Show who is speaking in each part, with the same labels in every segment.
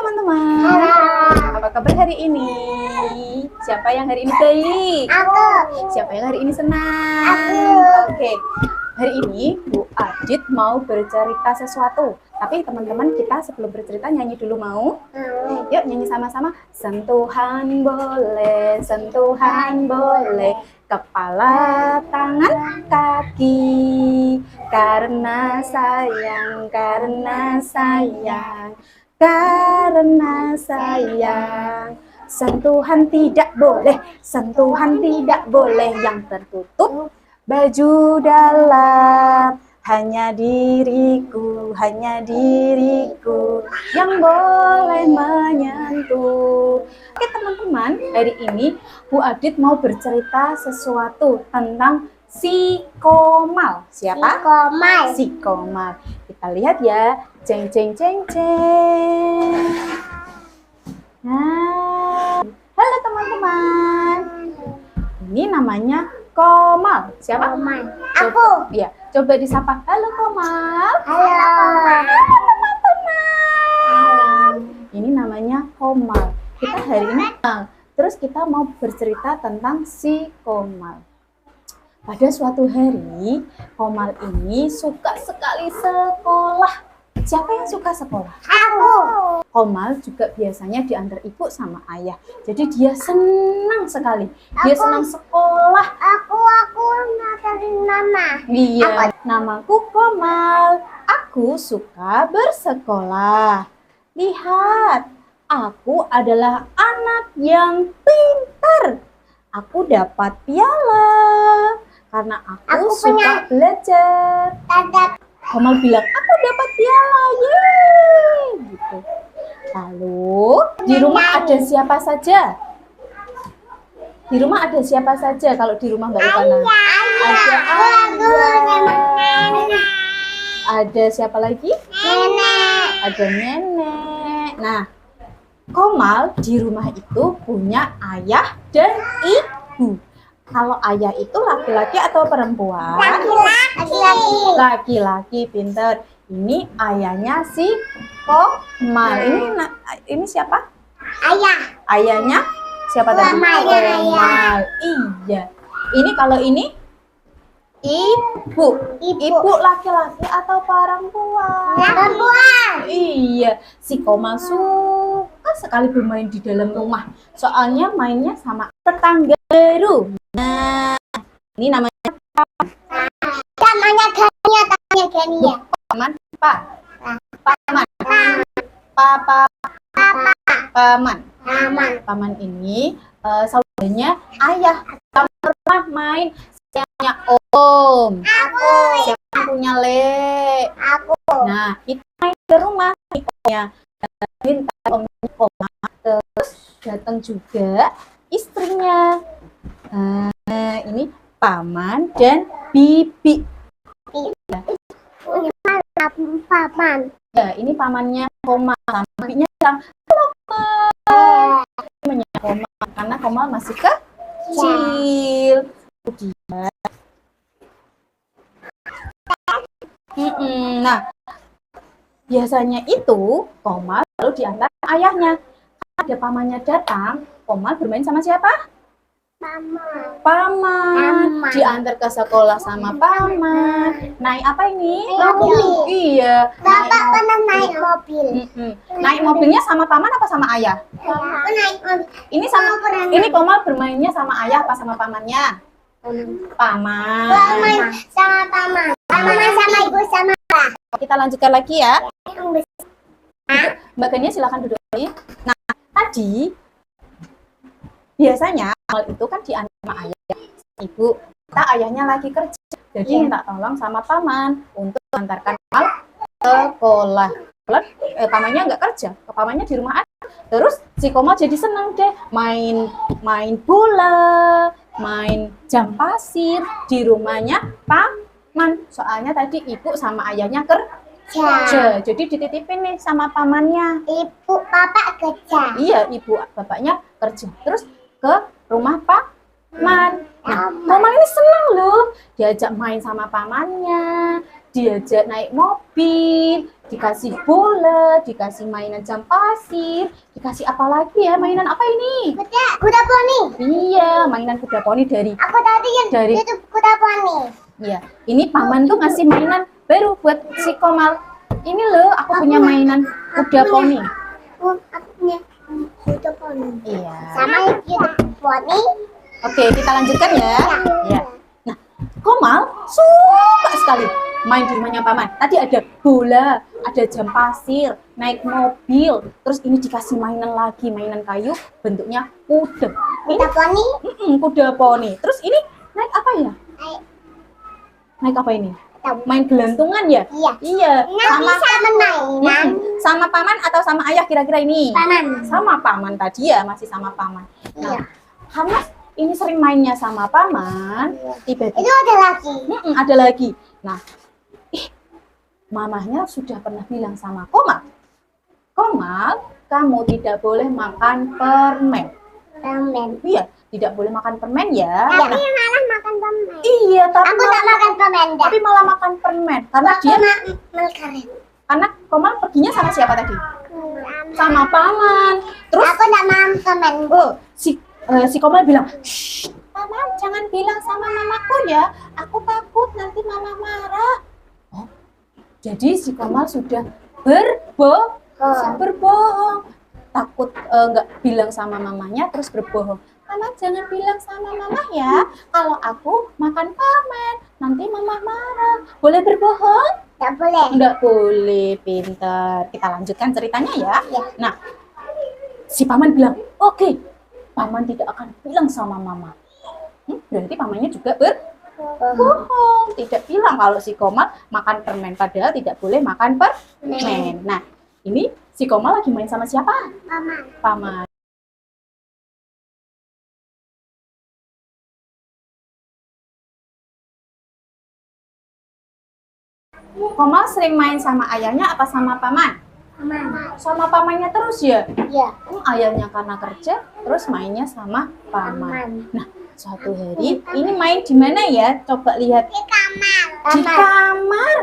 Speaker 1: teman-teman. Apa kabar hari ini? Siapa yang hari ini baik?
Speaker 2: Aku.
Speaker 1: Siapa yang hari ini senang?
Speaker 2: Aku.
Speaker 1: Oke. Hari ini Bu Adit mau bercerita sesuatu. Tapi teman-teman, kita sebelum bercerita nyanyi dulu mau? Yuk nyanyi sama-sama. Sentuhan boleh, sentuhan boleh, kepala, tangan, kaki, karena sayang, karena sayang, karena sayang. Sentuhan tidak boleh, sentuhan tidak boleh yang tertutup baju dalam. Hanya diriku yang boleh menyentuh. Oke teman-teman, hari ini Bu Adit mau bercerita sesuatu tentang si Komal. Siapa? Si Komal. Kita lihat ya. Ceng ceng ceng ceng. Nah, halo teman-teman. Ini namanya Komal. Siapa?
Speaker 2: Aku.
Speaker 1: Iya, coba disapa. Halo Komal.
Speaker 2: Halo.
Speaker 1: Teman-teman. Ini namanya Komal. Kita hari ini terus kita mau bercerita tentang si Komal. Pada suatu hari, Komal ini suka sekali sekolah. Siapa yang suka sekolah?
Speaker 2: Aku.
Speaker 1: Komal juga biasanya diantar ibu sama ayah. Jadi dia senang sekali. Dia senang sekolah.
Speaker 2: Aku ngajarin mama.
Speaker 1: Iya, namaku Komal. Aku suka bersekolah. Lihat, aku adalah anak yang pintar. Aku dapat piala karena aku suka belajar. Komal bilang, aku dapat piala, yeay! Gitu. Lalu, di rumah ada siapa saja? Di rumah ada siapa saja kalau di rumah Mbak Ivana? Ada ayah. Ada siapa lagi?
Speaker 2: Nenek.
Speaker 1: Ada nenek. Nah, Komal di rumah itu punya ayah dan ibu. Kalau ayah itu laki-laki atau perempuan? Laki-laki, pinter. Ini ayahnya si Komal. Ini siapa?
Speaker 2: Ayah.
Speaker 1: Ayahnya siapa tadi? Komal. Iya. Ini kalau ini ibu. Ibu laki-laki atau perempuan?
Speaker 2: Perempuan.
Speaker 1: Iya. Si Komal suka sekali bermain di dalam rumah. Soalnya mainnya sama tetangga baru. Nah, ini namanya
Speaker 2: Gania.
Speaker 1: paman, Pak. Paman. Paman. Paman ini saudaranya ayah. Kamu pernah main siapanya Om.
Speaker 2: Aku.
Speaker 1: Siapa yang punya Le?
Speaker 2: Aku.
Speaker 1: Nah, kita main ke rumah Omnya. Minta Omnya Komal. Terus datang juga istrinya. Nah, ini paman dan bibi.
Speaker 2: Paman.
Speaker 1: Ya, ini pamannya Komal. Bibinya bilang, halo Komal. Ini Komal, karena Komal masih kecil. Nah, biasanya itu Komal lalu diantar ayahnya. Ada pamannya datang, Komal bermain sama siapa? Paman. Diantar ke sekolah sama paman. Naik apa ini?
Speaker 2: Mobil.
Speaker 1: Iya.
Speaker 2: Bapak pernah naik mobil.
Speaker 1: Naik mobilnya sama paman apa sama ayah?
Speaker 2: Aku naik mobil.
Speaker 1: Ini Komal bermainnya sama ayah apa sama pamannya? Paman.
Speaker 2: Main sama paman. Paman sama ibu sama bapak.
Speaker 1: Kita lanjutkan lagi ya. Mbak Gania silakan duduk lagi. Nah, tadi biasanya Komal itu kan diantar sama ayah, ibu. Kita ayahnya lagi kerja, jadi minta tolong sama paman untuk mengantarkan Komal ke sekolah. Pamannya nggak kerja, pamannya di rumah aja. Terus si Komal jadi senang deh main bola, main jam pasir di rumahnya paman. Soalnya tadi ibu sama ayahnya kerja, jadi dititipin nih sama pamannya.
Speaker 2: Ibu bapak kerja.
Speaker 1: Iya, ibu bapaknya kerja. Terus ke rumah paman. Nah, Komal ini senang loh, diajak main sama pamannya, diajak naik mobil, dikasih bola, dikasih mainan jam pasir, dikasih apa lagi ya? Mainan apa ini?
Speaker 2: Kuda poni.
Speaker 1: Iya, mainan kuda poni dari
Speaker 2: Aku tadi yang
Speaker 1: Dari-
Speaker 2: itu kuda poni.
Speaker 1: Iya, ini paman tuh ngasih mainan baru buat si Komal. Ini loh, aku punya mainan kuda poni.
Speaker 2: Aku punya kuda poni.
Speaker 1: Iya.
Speaker 2: Sama kuda poni.
Speaker 1: Oke, kita lanjutkan ya. Ya. Nah, Komal suka sekali main di rumahnya paman. Tadi ada bola, ada jam pasir, naik mobil, terus ini dikasih mainan lagi, mainan kayu, bentuknya kuda.
Speaker 2: Kuda poni.
Speaker 1: Kuda poni. Terus ini naik apa ya? Naik apa ini?
Speaker 2: Tahu.
Speaker 1: Main gelantungan ya?
Speaker 2: Iya.
Speaker 1: Iya.
Speaker 2: Nah, bisa bermain.
Speaker 1: Sama paman atau sama ayah kira-kira ini?
Speaker 2: Paman.
Speaker 1: Sama paman tadi ya, masih sama paman. Nah,
Speaker 2: Iya.
Speaker 1: karena ini sering mainnya sama paman, tiba-tiba
Speaker 2: Itu ada lagi.
Speaker 1: ada lagi. Nah, mamahnya sudah pernah bilang sama Komal, Komal, kamu tidak boleh makan permen.
Speaker 2: Permen.
Speaker 1: Iya, tidak boleh makan permen ya.
Speaker 2: Tapi
Speaker 1: Nah,
Speaker 2: malah makan permen.
Speaker 1: iya, tapi
Speaker 2: Aku tak makan permen.
Speaker 1: tapi malah makan permen karena
Speaker 2: Aku
Speaker 1: dia
Speaker 2: makan.
Speaker 1: karena Komal perginya sama siapa tadi? Sama paman. Terus
Speaker 2: Aku tak makan permen.
Speaker 1: si Komal bilang, "Shh, paman jangan bilang sama mamaku ya. Aku takut nanti mama marah." Oh, jadi si Komal sudah berbohong. Takut nggak bilang sama mamanya terus berbohong. Mama jangan bilang sama mama ya. Kalau aku makan permen, nanti mama marah. Boleh berbohong?
Speaker 2: Tak boleh.
Speaker 1: Nggak boleh, pintar. Kita lanjutkan ceritanya ya.
Speaker 2: Iya.
Speaker 1: Nah, si paman bilang, oke, paman tidak akan bilang sama mama. Berarti pamannya juga berbohong. Tidak bilang kalau si Komal makan permen, padahal tidak boleh makan permen. Nah, ini si Komal lagi main sama siapa?
Speaker 2: Mama.
Speaker 1: Paman. Komal sering main sama ayahnya apa sama paman?
Speaker 2: Mama.
Speaker 1: Sama pamannya terus ya?
Speaker 2: Iya.
Speaker 1: Ayahnya karena kerja, terus mainnya sama paman.
Speaker 2: Paman.
Speaker 1: Nah, suatu hari ini main di mana ya? Coba lihat.
Speaker 2: Di kamar.
Speaker 1: Di kamar.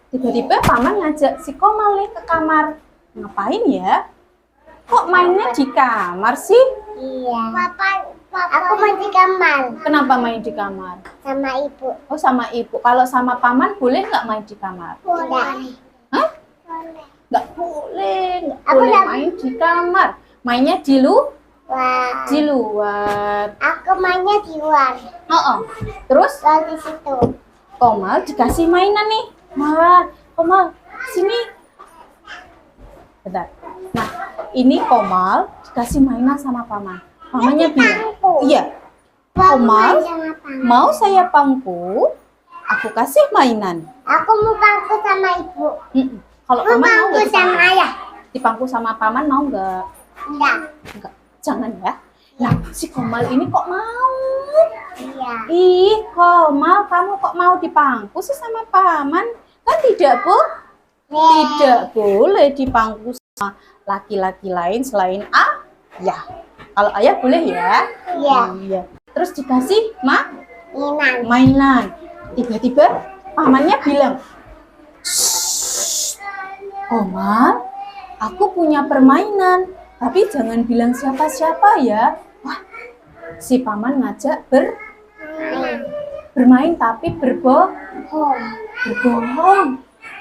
Speaker 1: Tiba-tiba paman ngajak si Komal nih ke kamar. Ngapain ya? Kok mainnya di kamar sih?
Speaker 2: Iya. Papa. Aku main di kamar
Speaker 1: Kenapa main di kamar?
Speaker 2: sama ibu.
Speaker 1: Oh, sama ibu. Kalau sama paman boleh nggak main di kamar?
Speaker 2: Boleh.
Speaker 1: Hah?
Speaker 2: Boleh.
Speaker 1: Nggak boleh. Nggak
Speaker 2: Aku
Speaker 1: boleh
Speaker 2: nggak-
Speaker 1: main di kamar. Mainnya di
Speaker 2: Wah.
Speaker 1: luar.
Speaker 2: Aku mainnya di luar.
Speaker 1: Terus
Speaker 2: Di situ.
Speaker 1: Komal dikasih mainan nih. Wah, Komal, sini. Bentar. Nah, ini Komal dikasih mainan sama paman. Pamannya bilang, iya, Komal, mau saya pangku? Aku kasih mainan.
Speaker 2: Aku mau pangku sama ibu.
Speaker 1: Kalau
Speaker 2: Mau
Speaker 1: paman mau
Speaker 2: pangku
Speaker 1: nggak
Speaker 2: sama ayah.
Speaker 1: dipangku sama paman mau nggak?
Speaker 2: Enggak.
Speaker 1: Enggak, jangan ya. Nah, si Komal ini kok mau?
Speaker 2: Iya.
Speaker 1: Ih, Komal, kamu kok mau dipangku sih sama paman? Kan tidak, Bu? Tidak boleh dipangku sama laki-laki lain selain ayah. Kalau ayah boleh ya?
Speaker 2: Iya.
Speaker 1: Iya. Terus dikasih
Speaker 2: Inang.
Speaker 1: mainan. Tiba-tiba pamannya bilang, "Shh, Komal, aku punya permainan, tapi jangan bilang siapa-siapa ya." Wah, si paman ngajak bermain tapi berbohong.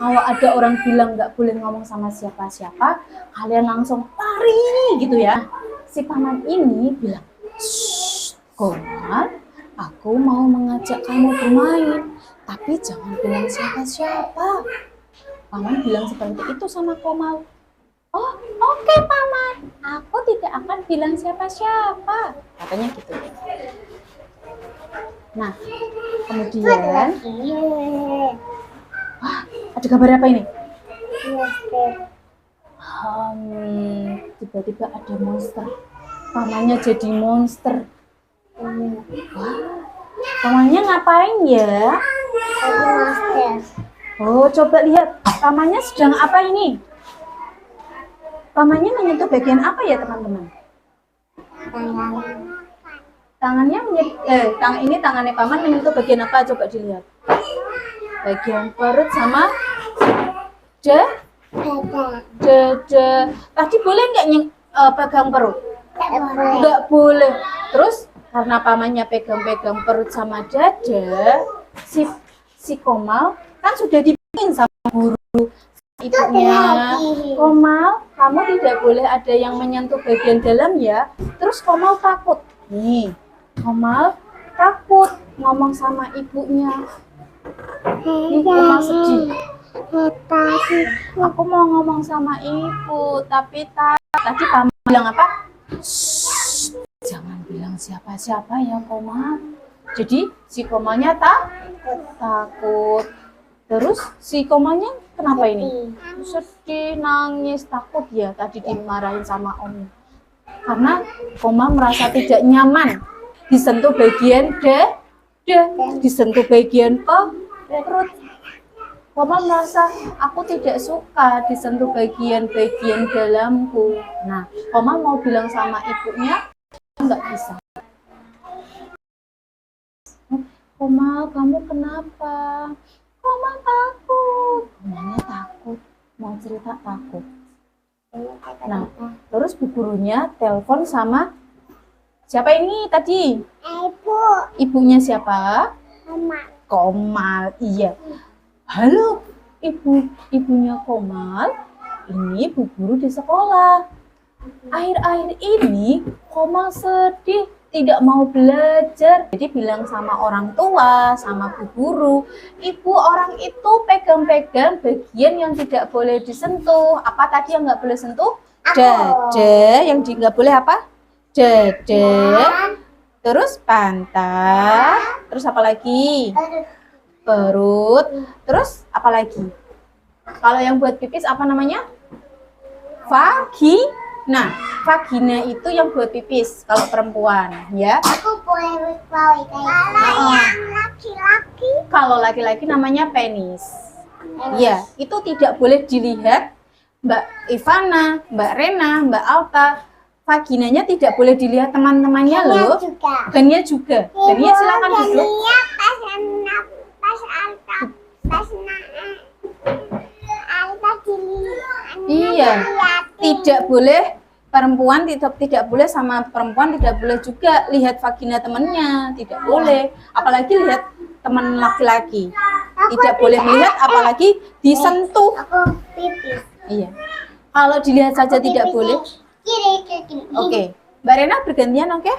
Speaker 1: Kalau ada orang bilang nggak boleh ngomong sama siapa-siapa, kalian langsung lari gitu ya. Si paman ini bilang, "Shh, Komal, aku mau mengajak kamu bermain, tapi jangan bilang siapa-siapa." Paman bilang seperti itu sama Komal. "Oh, oke, paman. Aku tidak akan bilang siapa-siapa," katanya gitu. Nah, kemudian ada kabar apa ini? Tiba-tiba ada monster. Pamannya jadi monster. Wah, pamannya ngapain ya? Oh, coba lihat. Pamannya sedang apa ini? Pamannya menyentuh bagian apa ya, teman-teman? Tangannya tangannya paman menyentuh bagian apa? Coba dilihat. bagian perut sama dada. Tadi boleh nggak pegang perut? Nggak boleh. Terus karena pamannya pegang-pegang perut sama dada, si Komal kan sudah dibimbing sama guru ibunya. Komal, kamu tidak boleh ada yang menyentuh bagian dalam ya. Terus Komal takut. Nih, Komal takut ngomong sama ibunya. Nih, Komal sedih. Aku mau ngomong sama ibu, tapi tadi paman bilang apa? Shh, jangan bilang siapa-siapa ya Komal. Jadi si Komalnya takut. Terus si Komalnya kenapa ini? Sedih, nangis, takut ya. Tadi dimarahin sama om. Karena Komal merasa tidak nyaman disentuh bagian dada, disentuh bagian perut. Komal merasa aku tidak suka disentuh bagian-bagian dalamku. Nah, Komal mau bilang sama ibunya, nggak bisa. Komal, kamu kenapa? Komal takut. Komalnya takut, mau cerita takut. Nah, terus bu gurunya telepon sama siapa ini tadi?
Speaker 2: Ibu.
Speaker 1: Ibunya siapa? Komal, iya. Halo, ibunya Komal, ini bu guru di sekolah. Akhir-akhir ini Komal sedih, tidak mau belajar. Jadi bilang sama orang tua, sama bu guru, ibu orang itu pegang-pegang bagian yang tidak boleh disentuh. Apa tadi yang nggak boleh sentuh? Dada, yang nggak boleh apa? Dada, terus pantat, terus apa lagi? Perut, terus apa lagi? Kalau yang buat pipis apa namanya? Vagina. Vagina itu yang buat pipis kalau perempuan, ya.
Speaker 2: Aku boleh berkelahi kalau yang laki-laki.
Speaker 1: Kalau laki-laki namanya penis. Ya, itu tidak boleh dilihat Mbak Ivana, Mbak Rena, Mbak Alta. Vaginanya tidak boleh dilihat teman-temannya loh. Dania juga. Dania silakan duduk. Iya, tidak boleh perempuan tidak boleh sama perempuan tidak boleh juga lihat vagina temannya, tidak boleh. Apalagi lihat teman laki-laki, tidak boleh melihat apalagi disentuh. Iya, kalau dilihat saja tidak boleh. Oke, Mbak Rena bergantian, oke?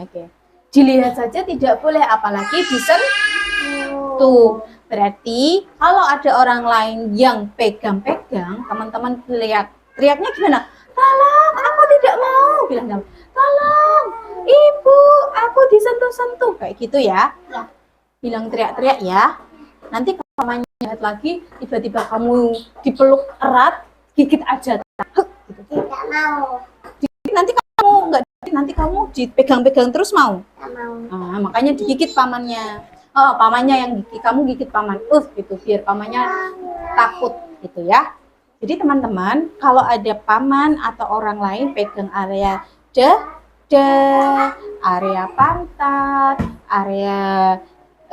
Speaker 1: Oke. Dilihat saja tidak boleh apalagi disentuh. Berarti kalau ada orang lain yang pegang-pegang, teman-teman teriaknya gimana? Tolong, aku tidak mau. Bilang, tolong, ibu, aku disentuh-sentuh. Kayak gitu ya. Bilang teriak-teriak ya. Nanti kalau mamanya lihat lagi, tiba-tiba kamu dipeluk erat, gigit aja.
Speaker 2: Tidak mau.
Speaker 1: Nanti kamu dipegang-pegang terus mau. Nah, makanya digigit pamannya. Oh, pamannya yang gigit, kamu gigit paman. Gitu biar pamannya takut gitu ya. Jadi teman-teman, kalau ada paman atau orang lain pegang area dada, area pantat, area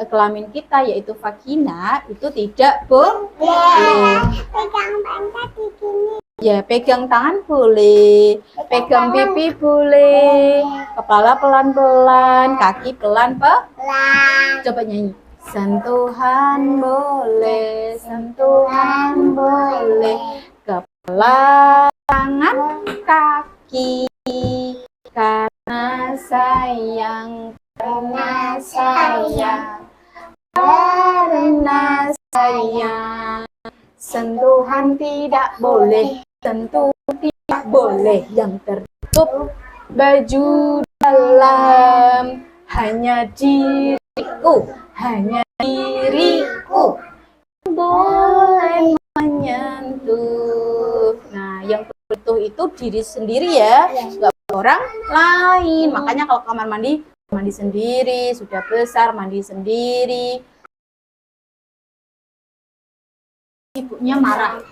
Speaker 1: kelamin kita yaitu vagina, itu tidak boleh.
Speaker 2: Pegang pantat di sini.
Speaker 1: Ya, pegang tangan boleh, pegang pipi boleh, kepala pelan-pelan, kaki pelan-pelan. Coba nyanyi. Sentuhan boleh, sentuhan boleh, kepala, tangan, kaki, karena sayang, karena sayang, karena sayang. Sentuhan tidak boleh, sentuh tidak boleh, yang tertutup baju dalam, hanya diriku, hanya diriku boleh menyentuh. Nah, yang tertutup itu diri sendiri ya, nggak orang lain. Makanya kalau kamar mandi sendiri, sudah besar mandi sendiri. Ibunya marah.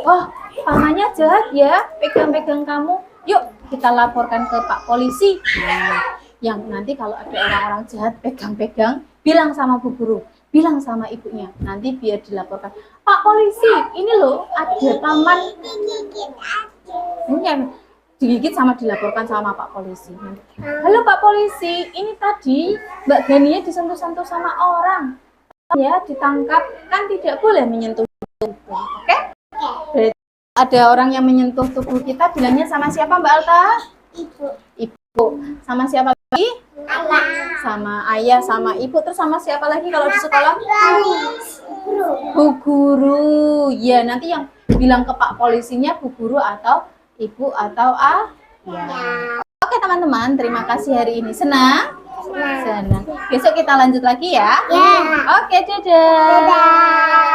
Speaker 1: Wah, pamannya jahat ya, pegang-pegang kamu. Yuk, kita laporkan ke Pak Polisi. Nah, yang nanti kalau ada orang-orang jahat pegang-pegang, bilang sama Bu Guru. bilang sama ibunya, nanti biar dilaporkan. Pak polisi, ini loh ada taman. Mungkin digigit sama dilaporkan sama Pak polisi. Halo Pak polisi, ini tadi Mbak Gania disentuh-sentuh sama orang. Ya, ditangkap, kan tidak boleh menyentuh tubuh. Oke? Berarti ada orang yang menyentuh tubuh kita, bilangnya sama siapa Mbak Alta? Ibu. Sama siapa lagi? Sama ayah, sama ibu. Terus sama siapa lagi kalau di sekolah? Bu guru. Ya, nanti yang bilang ke Pak polisinya bu guru atau ibu atau ayah. Oke teman-teman, terima kasih hari ini. Senang? Senang. Besok kita lanjut lagi ya. Oke, dadah.